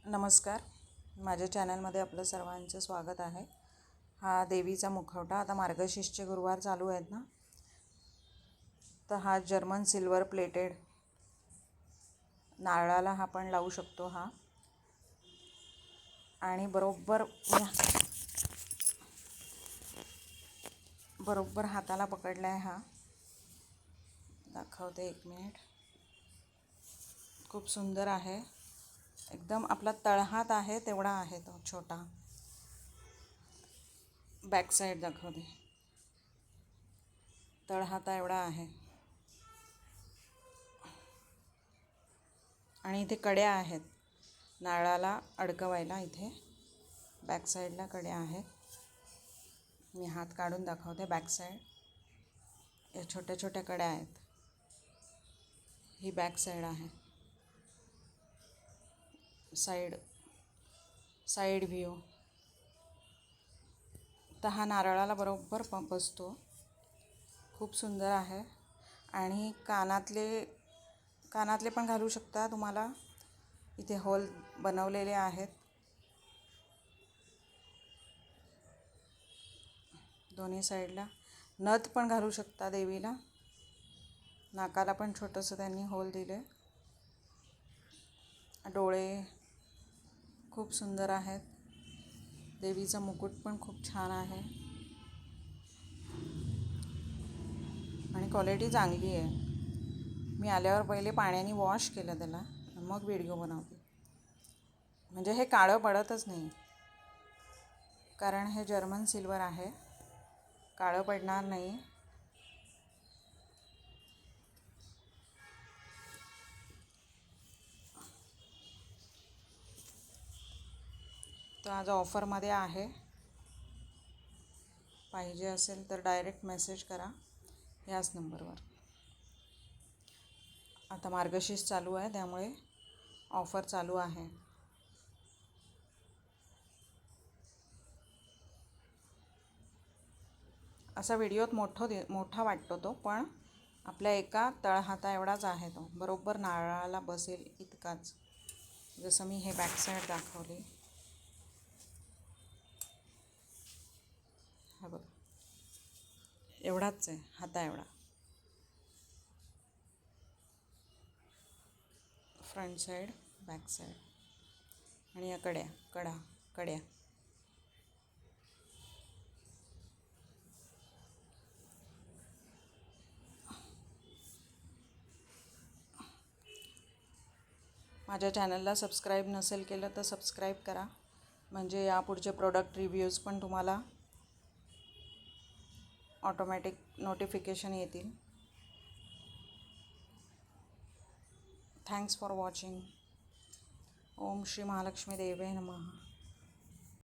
नमस्कार, माझ्या चॅनलमध्ये आपलं सर्वांचं स्वागत आहे. हा देवीचा मुखवटा. आता मार्गशीर्षचे गुरुवार चालू आहेत ना, तर हा जर्मन सिल्वर प्लेटेड नारळाला हा पण लावू शकतो. हा आणि बरोबर हाताला पकडला आहे. हा दाखवते, एक मिनिट. खूप सुंदर आहे. एकदम आपला तळहात आहे तेवढा आहे तो छोटा. बॅक साईड दाखवते, तळहाता एवढा आहे. आणि इथे कड्या आहेत नारळाला अडकवायला. इथे बॅक साईडला कड्या आहेत. मी हात काढून दाखवते. बॅक साईड या छोट्या छोट्या कड्या आहेत. ही बॅक साईड आहे. Side view. तर हा नारळाला बरोबर बसतो. खूप सुंदर आहे. आणि कानातले पण घालू शकता तुम्हाला. इथे होल बनवलेले आहेत दोन्ही साईडला. नथ पण घालू शकता देवीला. नाकाला पण छोटंसं त्यांनी होल दिले. डोळे खूप सुंदर आहेत. देवीचा मुकुट पण खूप छान आहे आणि क्वालिटी चांगली आहे. मी आल्यावर पहिले पाण्याने वॉश केलं त्याला, मग व्हिडिओ बनवते. म्हणजे हे काळं पडतच नाही, कारण हे जर्मन सिल्वर आहे. काळं पडणार नाही. तो आज ऑफरमध्ये आहे. पाहिजे असेल तर डायरेक्ट मेसेज करा याच नंबरवर. आता मार्गशीर्ष चालू आहे त्यामुळे ऑफर चालू आहे. असा व्हिडिओत मोठा वाटतो तो, पण आपल्या एका तळहाता एवढाच आहे तो. बरोबर नारळाला बसेल इतकाच. जसं मी हे बॅक साईड दाखवली. हा बघ, एवढाच आहे हाता एवढा. फ्रंट साईड, बॅक साईड आणि या कड्या. माझ्या चॅनलला सबस्क्राईब नसेल केलं तर सबस्क्राईब करा, म्हणजे यापुढचे प्रोडक्ट रिव्ह्यूज पण तुम्हाला ऑटोमॅटिक नोटिफिकेशन येतील. Thanks for watching. Om Shri Mahalakshmi देवे नमः.